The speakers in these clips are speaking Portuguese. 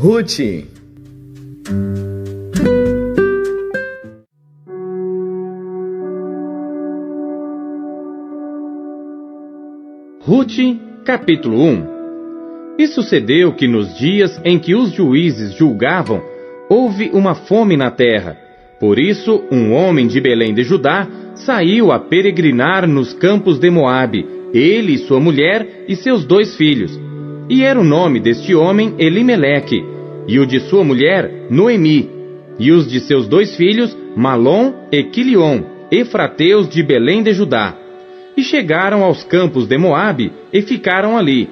Ruth. Ruth, capítulo 1. E sucedeu que nos dias em que os juízes julgavam, houve uma fome na terra. Por isso, um homem de Belém de Judá saiu a peregrinar nos campos de Moabe, ele, sua mulher e seus 2 filhos. E era o nome deste homem Elimeleque, e o de sua mulher Noemi, e os de seus 2 filhos Malom e Quilion, efrateus de Belém de Judá. E chegaram aos campos de Moabe e ficaram ali.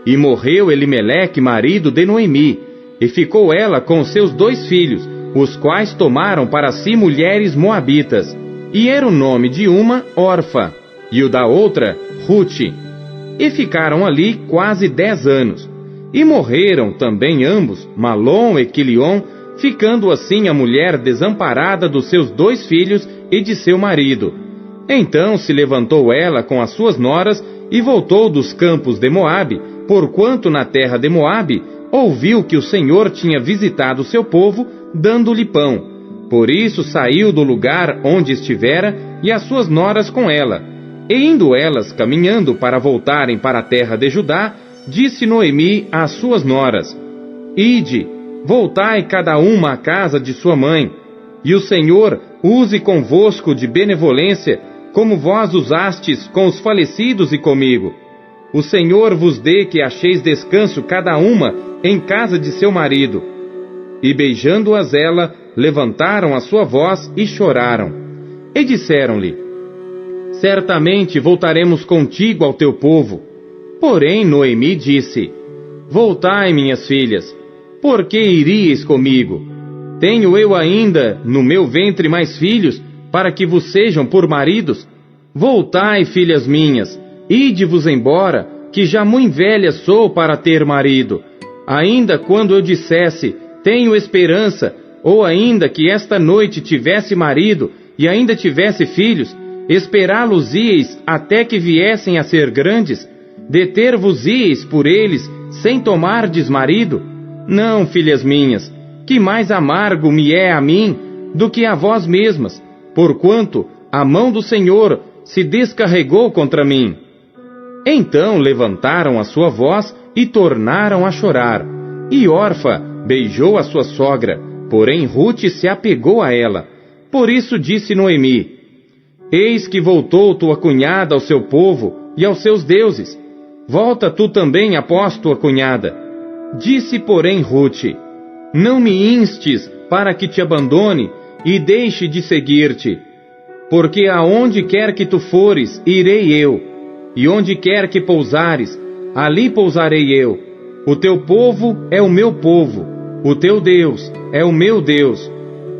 E morreu Elimeleque, marido de Noemi, e ficou ela com seus 2 filhos, os quais tomaram para si mulheres moabitas. E era o nome de uma Orfa, e o da outra Ruth. E ficaram ali quase 10 anos. E morreram também ambos, Malom e Quilion, ficando assim a mulher desamparada dos seus 2 filhos e de seu marido. Então se levantou ela com as suas noras e voltou dos campos de Moabe, porquanto na terra de Moabe ouviu que o Senhor tinha visitado o seu povo, dando-lhe pão. Por isso saiu do lugar onde estivera, e as suas noras com ela. E indo elas caminhando para voltarem para a terra de Judá, disse Noemi às suas noras: Ide, voltai cada uma à casa de sua mãe, e o Senhor use convosco de benevolência, como vós usastes com os falecidos e comigo. O Senhor vos dê que acheis descanso cada uma em casa de seu marido. E beijando-as ela, levantaram a sua voz e choraram. E disseram-lhe: Certamente voltaremos contigo ao teu povo. Porém Noemi disse: Voltai, minhas filhas, por que iríeis comigo? Tenho eu ainda no meu ventre mais filhos, para que vos sejam por maridos? Voltai, filhas minhas, ide-vos embora, que já muito velha sou para ter marido. Ainda quando eu dissesse, tenho esperança, ou ainda que esta noite tivesse marido, e ainda tivesse filhos, esperá-los-íeis até que viessem a ser grandes? Deter-vos-íeis por eles, sem tomardes marido? Não, filhas minhas, que mais amargo me é a mim, do que a vós mesmas, porquanto a mão do Senhor se descarregou contra mim. Então levantaram a sua voz e tornaram a chorar. E Orfa beijou a sua sogra, porém Ruth se apegou a ela. Por isso disse Noemi: Eis que voltou tua cunhada ao seu povo e aos seus deuses. Volta tu também após tua cunhada. Disse, porém, Ruth: Não me instes para que te abandone e deixe de seguir-te. Porque aonde quer que tu fores, irei eu, e onde quer que pousares, ali pousarei eu. O teu povo é o meu povo, o teu Deus é o meu Deus.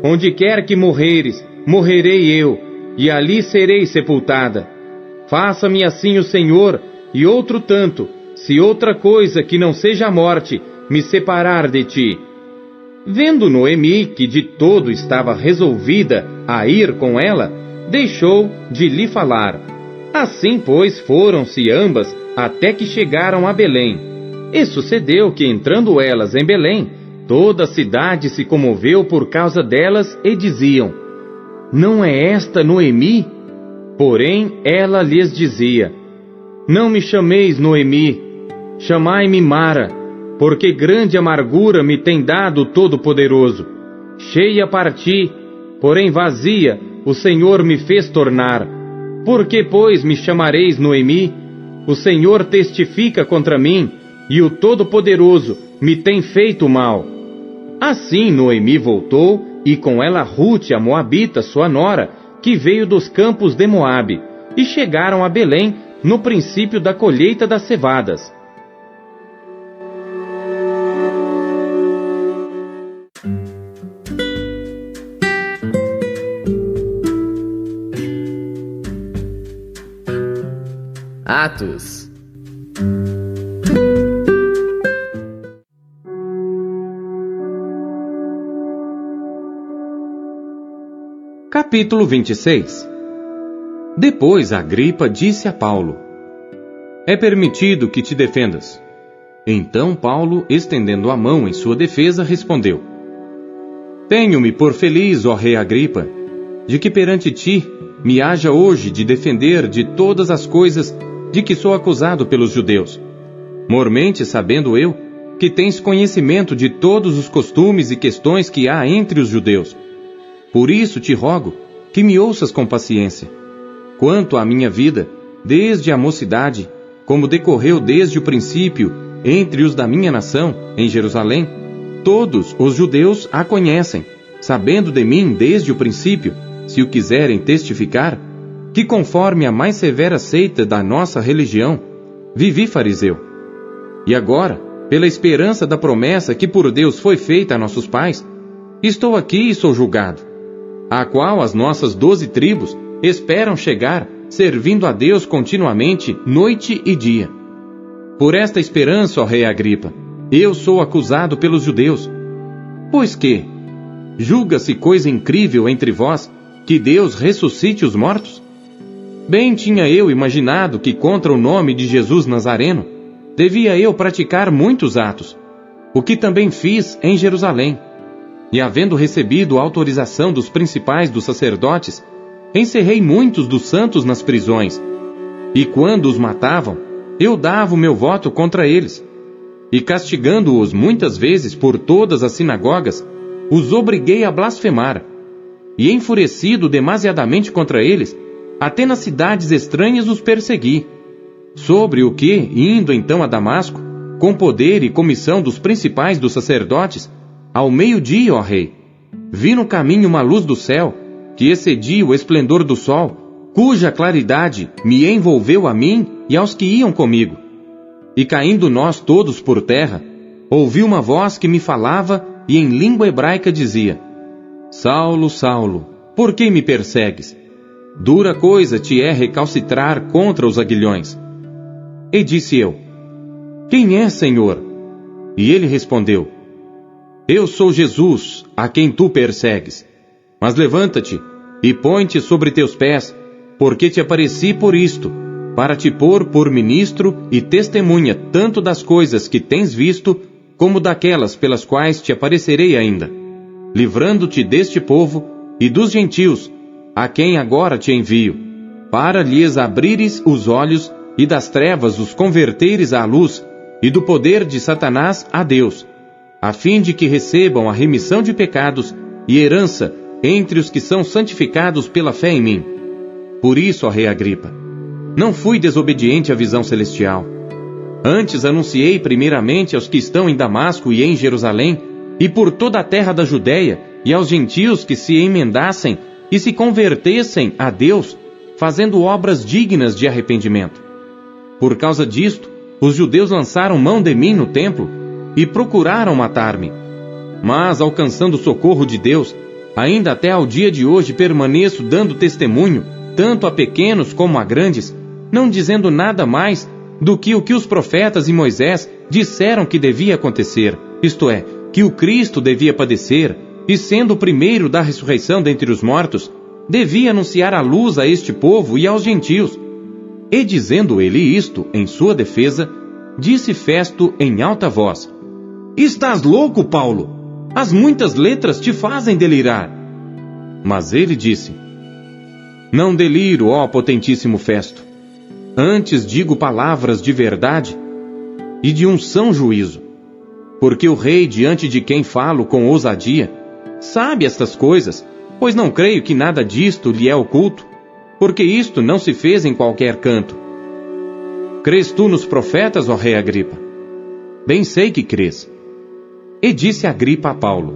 Onde quer que morreres, morrerei eu, e ali serei sepultada. Faça-me assim o Senhor, e outro tanto, se outra coisa que não seja a morte me separar de ti. Vendo Noemi que de todo estava resolvida a ir com ela, deixou de lhe falar. Assim, pois, foram-se ambas até que chegaram a Belém. E sucedeu que, entrando elas em Belém, toda a cidade se comoveu por causa delas e diziam: Não é esta Noemi? Porém, ela lhes dizia: Não me chameis Noemi, chamai-me Mara, porque grande amargura me tem dado o Todo-Poderoso. Cheia parti, porém vazia o Senhor me fez tornar. Por que, pois, me chamareis Noemi? O Senhor testifica contra mim, e o Todo-Poderoso me tem feito mal. Assim Noemi voltou, e com ela Ruth, a moabita, sua nora, que veio dos campos de Moabe, e chegaram a Belém no princípio da colheita das cevadas. Atos. Capítulo 26. Depois Agripa disse a Paulo: É permitido que te defendas. Então Paulo, estendendo a mão em sua defesa, respondeu: Tenho-me por feliz, ó rei Agripa, de que perante ti me haja hoje de defender de todas as coisas de que sou acusado pelos judeus, mormente sabendo eu que tens conhecimento de todos os costumes e questões que há entre os judeus. Por isso te rogo que me ouças com paciência. Quanto à minha vida, desde a mocidade, como decorreu desde o princípio entre os da minha nação, em Jerusalém, todos os judeus a conhecem, sabendo de mim desde o princípio, se o quiserem testificar, que conforme a mais severa seita da nossa religião, vivi fariseu. E agora, pela esperança da promessa que por Deus foi feita a nossos pais, estou aqui e sou julgado, a qual as nossas 12 tribos esperam chegar, servindo a Deus continuamente, noite e dia. Por esta esperança, ó rei Agripa, eu sou acusado pelos judeus. Pois que, julga-se coisa incrível entre vós, que Deus ressuscite os mortos? Bem tinha eu imaginado que contra o nome de Jesus Nazareno, devia eu praticar muitos atos, o que também fiz em Jerusalém. E havendo recebido a autorização dos principais dos sacerdotes, encerrei muitos dos santos nas prisões, e quando os matavam, eu dava o meu voto contra eles, e castigando-os muitas vezes por todas as sinagogas, os obriguei a blasfemar, e enfurecido demasiadamente contra eles, até nas cidades estranhas os persegui, sobre o que, indo então a Damasco, com poder e comissão dos principais dos sacerdotes, ao meio-dia, ó rei, vi no caminho uma luz do céu, que excedia o esplendor do sol, cuja claridade me envolveu a mim e aos que iam comigo. E caindo nós todos por terra, ouvi uma voz que me falava e em língua hebraica dizia: Saulo, Saulo, por que me persegues? Dura coisa te é recalcitrar contra os aguilhões. E disse eu: Quem é, Senhor? E ele respondeu: Eu sou Jesus, a quem tu persegues. Mas levanta-te e põe-te sobre teus pés, porque te apareci por isto, para te pôr por ministro e testemunha tanto das coisas que tens visto, como daquelas pelas quais te aparecerei ainda, livrando-te deste povo e dos gentios, a quem agora te envio, para lhes abrires os olhos e das trevas os converteres à luz, e do poder de Satanás a Deus, a fim de que recebam a remissão de pecados e herança entre os que são santificados pela fé em mim. Por isso, ó rei Agripa, não fui desobediente à visão celestial. Antes anunciei primeiramente aos que estão em Damasco e em Jerusalém, e por toda a terra da Judéia, e aos gentios que se emendassem e se convertessem a Deus, fazendo obras dignas de arrependimento. Por causa disto, os judeus lançaram mão de mim no templo e procuraram matar-me. Mas, alcançando o socorro de Deus, ainda até ao dia de hoje permaneço dando testemunho, tanto a pequenos como a grandes, não dizendo nada mais do que o que os profetas e Moisés disseram que devia acontecer, isto é, que o Cristo devia padecer, e sendo o primeiro da ressurreição dentre os mortos, devia anunciar a luz a este povo e aos gentios. E dizendo ele isto em sua defesa, disse Festo em alta voz: Estás louco, Paulo? As muitas letras te fazem delirar. Mas ele disse: Não deliro, ó potentíssimo Festo. Antes digo palavras de verdade e de um são juízo. Porque o rei diante de quem falo com ousadia sabe estas coisas, pois não creio que nada disto lhe é oculto, porque isto não se fez em qualquer canto. Crês tu nos profetas, ó rei Agripa? Bem sei que crês. E disse Agripa a Paulo: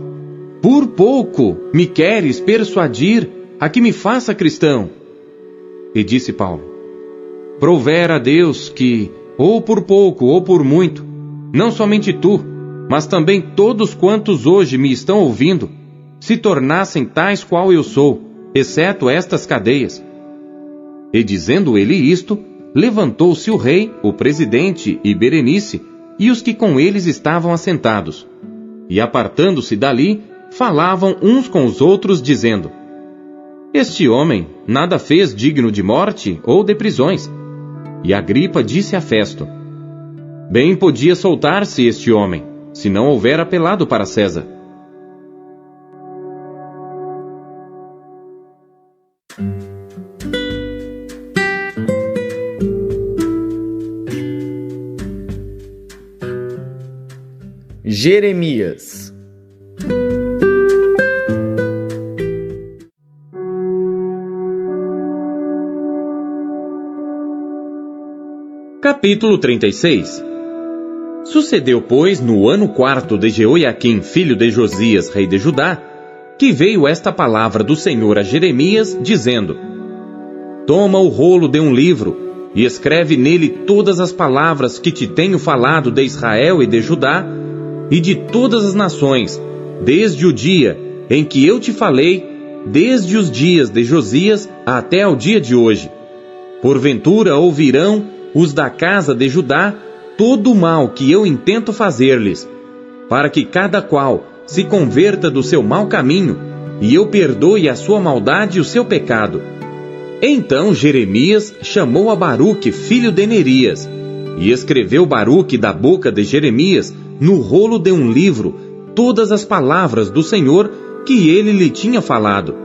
Por pouco me queres persuadir a que me faça cristão. E disse Paulo: Provera a Deus que, ou por pouco ou por muito, não somente tu, mas também todos quantos hoje me estão ouvindo, se tornassem tais qual eu sou, exceto estas cadeias. E dizendo ele isto, levantou-se o rei, o presidente e Berenice, e os que com eles estavam assentados. E apartando-se dali, falavam uns com os outros, dizendo: Este homem nada fez digno de morte ou de prisões. E Agripa disse a Festo: Bem podia soltar-se este homem, se não houver apelado para César. Jeremias. Capítulo 36. Sucedeu, pois, no ano 4 de Jeoiaquim, filho de Josias, rei de Judá, que veio esta palavra do Senhor a Jeremias, dizendo: Toma o rolo de um livro, e escreve nele todas as palavras que te tenho falado de Israel e de Judá, e de todas as nações, desde o dia em que eu te falei, desde os dias de Josias até ao dia de hoje. Porventura ouvirão os da casa de Judá todo o mal que eu intento fazer-lhes, para que cada qual se converta do seu mau caminho, e eu perdoe a sua maldade e o seu pecado. Então Jeremias chamou a Baruque, filho de Nerias, e escreveu Baruque da boca de Jeremias, no rolo de um livro, todas as palavras do Senhor que ele lhe tinha falado.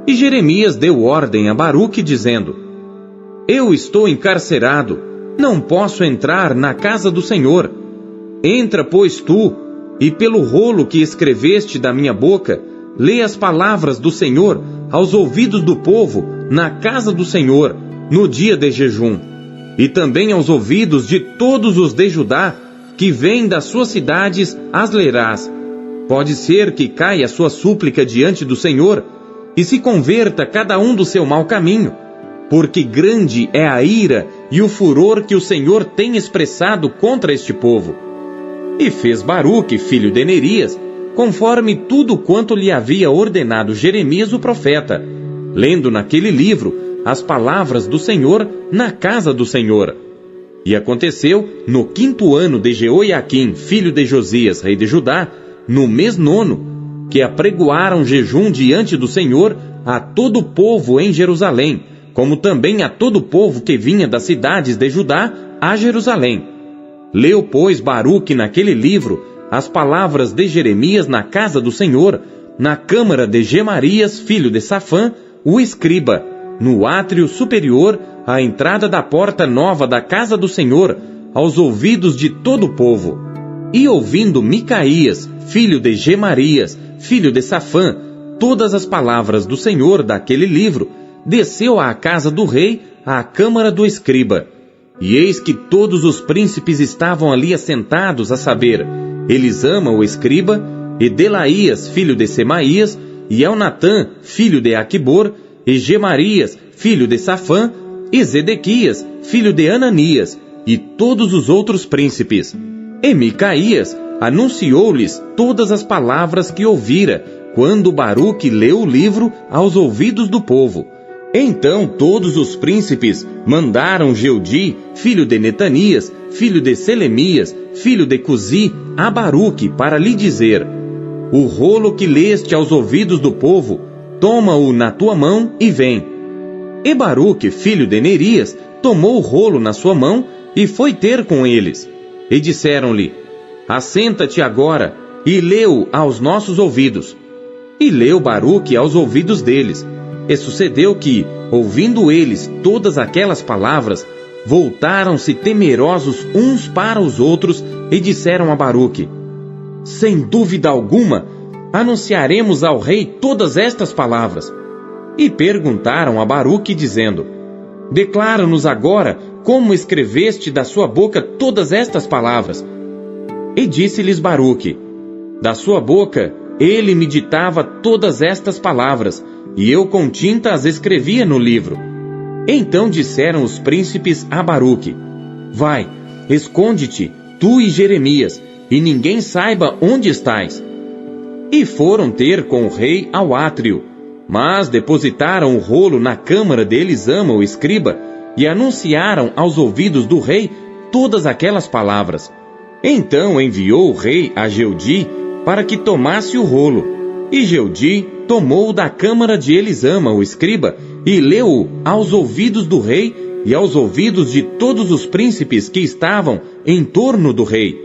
E Jeremias deu ordem a Baruque, dizendo: Eu estou encarcerado, não posso entrar na casa do Senhor. Entra, pois, tu, e pelo rolo que escreveste da minha boca, lê as palavras do Senhor aos ouvidos do povo na casa do Senhor, no dia de jejum, e também aos ouvidos de todos os de Judá, que vêm das suas cidades, as lerás. Pode ser que caia a sua súplica diante do Senhor, e se converta cada um do seu mau caminho, porque grande é a ira e o furor que o Senhor tem expressado contra este povo. E fez Baruque, filho de Nerias, conforme tudo quanto lhe havia ordenado Jeremias o profeta, lendo naquele livro as palavras do Senhor na casa do Senhor. E aconteceu, no 5º ano de Jeoiaquim, filho de Josias, rei de Judá, no mês 9, que apregoaram jejum diante do Senhor a todo o povo em Jerusalém, como também a todo o povo que vinha das cidades de Judá a Jerusalém. Leu, pois, Baruque naquele livro as palavras de Jeremias na casa do Senhor, na câmara de Gemarias, filho de Safã, o escriba, no átrio superior, à entrada da porta nova da casa do Senhor, aos ouvidos de todo o povo. E ouvindo Micaías, filho de Gemarias, filho de Safã, todas as palavras do Senhor daquele livro, desceu à casa do rei, à câmara do escriba. E eis que todos os príncipes estavam ali assentados, a saber, Elisama, o escriba, e Delaías, filho de Semaías, e Elnatã, filho de Aquibor, e Gemarias, filho de Safã, e Zedequias, filho de Ananias, e todos os outros príncipes. E Micaías anunciou-lhes todas as palavras que ouvira, quando Baruque leu o livro aos ouvidos do povo. Então todos os príncipes mandaram Jeudi, filho de Netanias, filho de Selemias, filho de Cusi, a Baruque, para lhe dizer: O rolo que leste aos ouvidos do povo, toma-o na tua mão e vem. E Baruque, filho de Nerias, tomou o rolo na sua mão e foi ter com eles. E disseram-lhe: Assenta-te agora e lê-o aos nossos ouvidos. E leu Baruque aos ouvidos deles. E sucedeu que, ouvindo eles todas aquelas palavras, voltaram-se temerosos uns para os outros e disseram a Baruque: Sem dúvida alguma, anunciaremos ao rei todas estas palavras. E perguntaram a Baruque, dizendo: Declara-nos agora como escreveste da sua boca todas estas palavras. E disse-lhes Baruque: Da sua boca ele me ditava todas estas palavras, e eu com tinta as escrevia no livro. Então disseram os príncipes a Baruque: Vai, esconde-te, tu e Jeremias, e ninguém saiba onde estás. E foram ter com o rei ao átrio, mas depositaram o rolo na câmara de Elisama, o escriba, e anunciaram aos ouvidos do rei todas aquelas palavras. Então enviou o rei a Jeudi para que tomasse o rolo, e Jeudi tomou-o da câmara de Elisama, o escriba, e leu-o aos ouvidos do rei e aos ouvidos de todos os príncipes que estavam em torno do rei.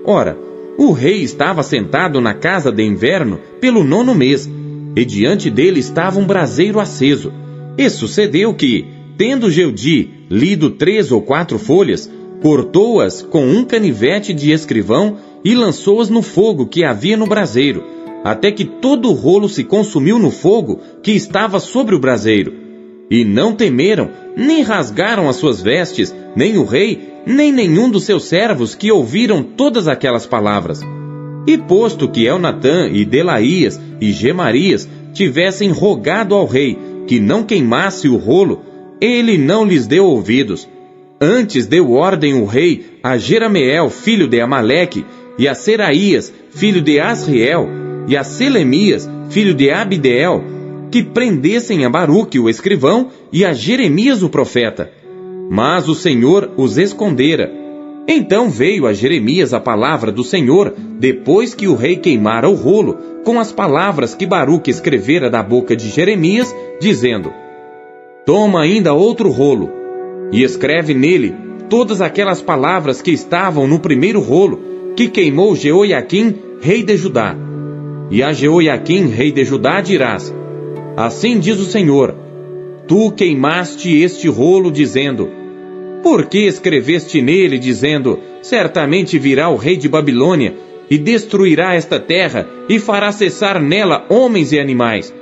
Ora, o rei estava sentado na casa de inverno pelo 9º mês, e diante dele estava um braseiro aceso. E sucedeu que, tendo Jeudi lido 3 ou 4 folhas, cortou-as com um canivete de escrivão e lançou-as no fogo que havia no braseiro, até que todo o rolo se consumiu no fogo que estava sobre o braseiro. E não temeram, nem rasgaram as suas vestes, nem o rei, nem nenhum dos seus servos que ouviram todas aquelas palavras. E posto que Elnatã e Delaías e Gemarias tivessem rogado ao rei que não queimasse o rolo, ele não lhes deu ouvidos. Antes deu ordem o rei a Jerameel, filho de Amaleque, e a Seraías, filho de Asriel, e a Selemias, filho de Abdeel, que prendessem a Baruque o escrivão e a Jeremias o profeta. Mas o Senhor os escondera. Então veio a Jeremias a palavra do Senhor, depois que o rei queimara o rolo, com as palavras que Baruque escrevera da boca de Jeremias, dizendo: Toma ainda outro rolo, e escreve nele todas aquelas palavras que estavam no primeiro rolo, que queimou Jeoiaquim, rei de Judá. E a Jeoiaquim, rei de Judá, dirás: Assim diz o Senhor, tu queimaste este rolo, dizendo: Por que escreveste nele, dizendo: Certamente virá o rei de Babilônia, e destruirá esta terra, e fará cessar nela homens e animais?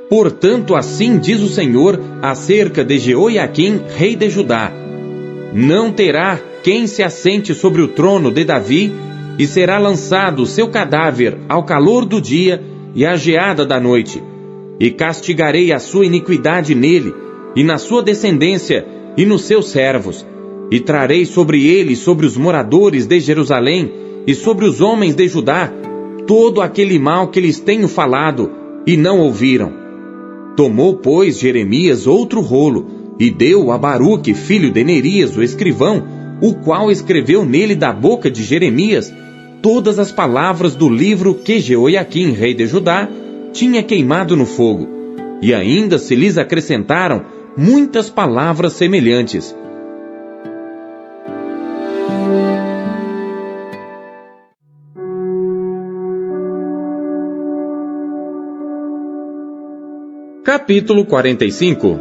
Portanto, assim diz o Senhor acerca de Jeoiaquim, rei de Judá: Não terá quem se assente sobre o trono de Davi, e será lançado o seu cadáver ao calor do dia e à geada da noite. E castigarei a sua iniquidade nele, e na sua descendência, e nos seus servos. E trarei sobre ele, sobre os moradores de Jerusalém, e sobre os homens de Judá, todo aquele mal que lhes tenho falado, e não ouviram. Tomou, pois, Jeremias outro rolo, e deu a Baruque, filho de Nerias, o escrivão, o qual escreveu nele da boca de Jeremias todas as palavras do livro que Jeoiaquim, rei de Judá, tinha queimado no fogo, e ainda se lhes acrescentaram muitas palavras semelhantes. Capítulo 45.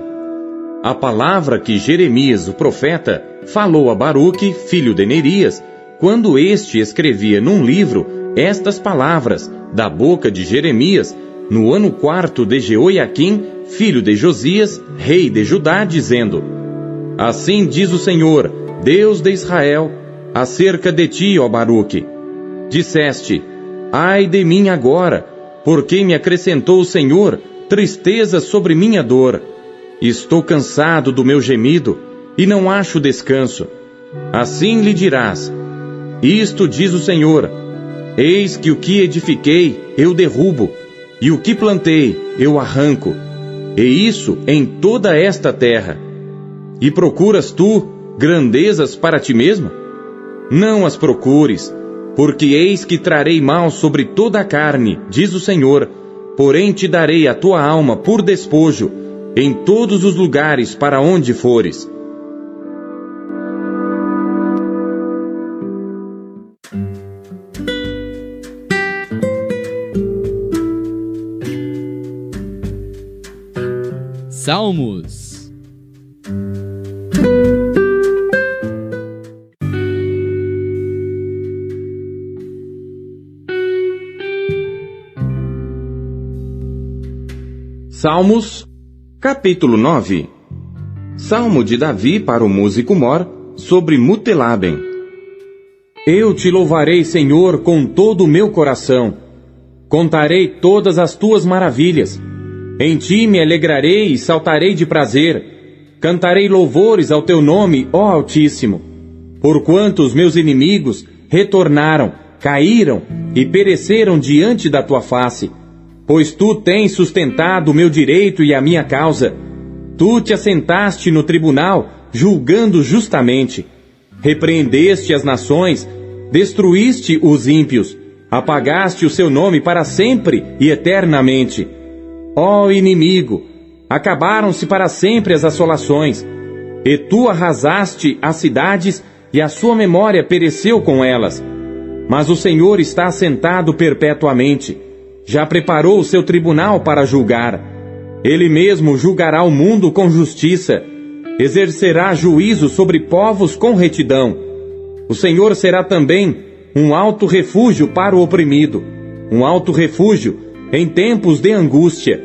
A palavra que Jeremias, o profeta, falou a Baruque, filho de Nerias, quando este escrevia num livro estas palavras da boca de Jeremias, no ano 4º de Jeoiaquim, filho de Josias, rei de Judá, dizendo: Assim diz o Senhor, Deus de Israel, acerca de ti, ó Baruque. Disseste: Ai de mim agora, porque me acrescentou o Senhor tristeza sobre minha dor. Estou cansado do meu gemido, e não acho descanso. Assim lhe dirás: Isto diz o Senhor: Eis que o que edifiquei, eu derrubo, e o que plantei, eu arranco, e isso em toda esta terra. E procuras tu grandezas para ti mesmo? Não as procures, porque eis que trarei mal sobre toda a carne, diz o Senhor, porém te darei a tua alma por despojo, em todos os lugares para onde fores. Salmos. Salmos, capítulo 9. Salmo de Davi para o músico Mor, sobre Mutelaben. Eu te louvarei, Senhor, com todo o meu coração. Contarei todas as tuas maravilhas. Em ti me alegrarei e saltarei de prazer. Cantarei louvores ao teu nome, ó Altíssimo. Porquanto os meus inimigos retornaram, caíram e pereceram diante da tua face. Pois tu tens sustentado o meu direito e a minha causa. Tu te assentaste no tribunal, julgando justamente. Repreendeste as nações, destruíste os ímpios, apagaste o seu nome para sempre e eternamente. Ó inimigo, acabaram-se para sempre as assolações. E tu arrasaste as cidades, e a sua memória pereceu com elas. Mas o Senhor está assentado perpetuamente. Já preparou o seu tribunal para julgar. Ele mesmo julgará o mundo com justiça. Exercerá juízo sobre povos com retidão. O Senhor será também um alto refúgio para o oprimido, um alto refúgio em tempos de angústia.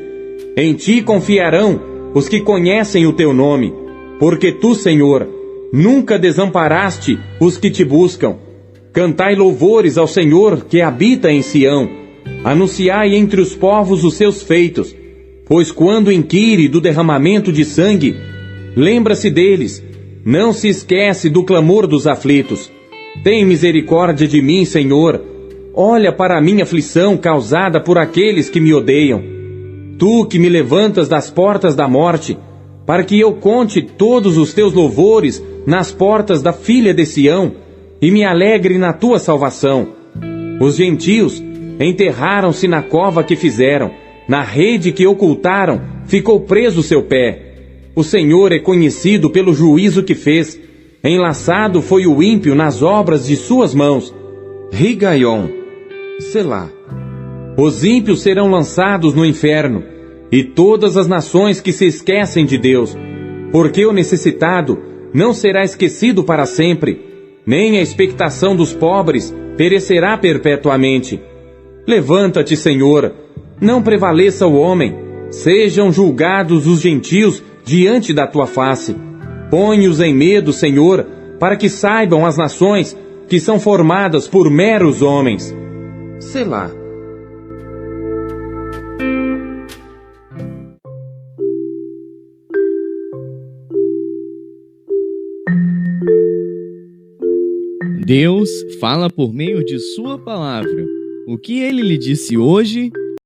Em ti confiarão os que conhecem o teu nome, porque tu, Senhor, nunca desamparaste os que te buscam. Cantai louvores ao Senhor que habita em Sião. Anunciai entre os povos os seus feitos. Pois quando inquire do derramamento de sangue, lembra-se deles. Não se esquece do clamor dos aflitos. Tem misericórdia de mim, Senhor. Olha para a minha aflição causada por aqueles que me odeiam. Tu que me levantas das portas da morte, para que eu conte todos os teus louvores nas portas da filha de Sião, e me alegre na tua salvação. Os gentios enterraram-se na cova que fizeram, na rede que ocultaram, ficou preso seu pé. O Senhor é conhecido pelo juízo que fez. Enlaçado foi o ímpio nas obras de suas mãos. Rigaion, Selá. Os ímpios serão lançados no inferno, e todas as nações que se esquecem de Deus. Porque o necessitado não será esquecido para sempre, nem a expectação dos pobres perecerá perpetuamente. Levanta-te, Senhor, não prevaleça o homem. Sejam julgados os gentios diante da tua face. Põe-os em medo, Senhor, para que saibam as nações que são formadas por meros homens. Selá. Deus fala por meio de sua palavra. O que ele lhe disse hoje